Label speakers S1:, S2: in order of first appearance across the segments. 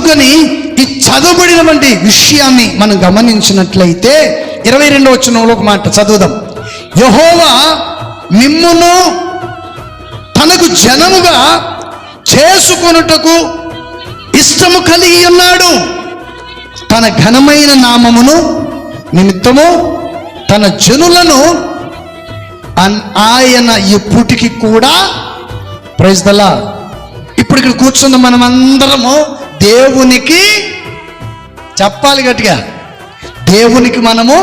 S1: అందుకని ఈ చదవబడినటువంటి విషయాన్ని మనం గమనించినట్లయితే 22వ వచనంలో ఒక మాట చదువుదాం. యెహోవా మిమ్మును తనకు జనముగా చేసుకొనుటకు ఇష్టము కలిగి ఉన్నాడు. తన ఘనమైన నామమును నిమిత్తము తన జనులను ఆయన ఇప్పటికి కూడా ప్రైజ్ ద లార్డ్. ఇప్పుడు ఇక్కడ కూర్చున్న మనం అందరము దేవునికి చెప్పాలి గట్టిగా, దేవునికి మనము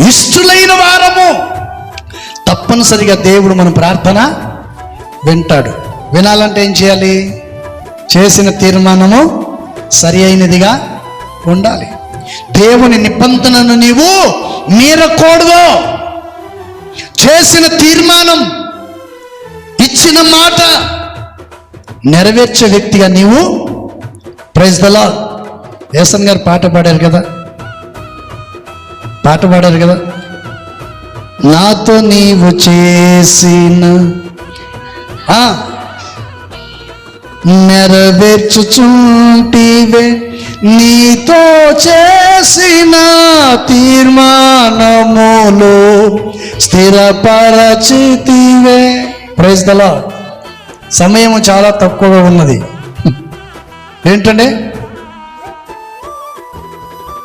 S1: ఇష్టలైన వారము. తప్పనిసరిగా దేవుడు మన ప్రార్థన వింటాడు. వినాలంటే ఏం చేయాలి? చేసిన తీర్మానము సరి అయినదిగా ఉండాలి. దేవుని నిబంధనను నీవు మీరకూడదు. చేసిన తీర్మానం, ఇచ్చిన మాట నెరవేర్చే వ్యక్తిగా నీవు ప్రైజ్ ద లార్డ్. యేసన్ గారు పాట పాడారు కదా, నాతో నీవు చేసిన నెరవేర్చుచుంటివే, నీతో చేసిన తీర్మానములు స్థిరపరచితివే. Praise the Lord. సమయం చాలా తక్కువగా ఉన్నది. ఏంటంటే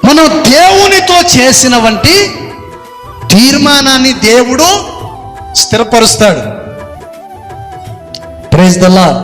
S1: మనం దేవునితో చేసిన వంటి తీర్మానాన్ని దేవుడు స్థిరపరుస్తాడు. Praise the lord.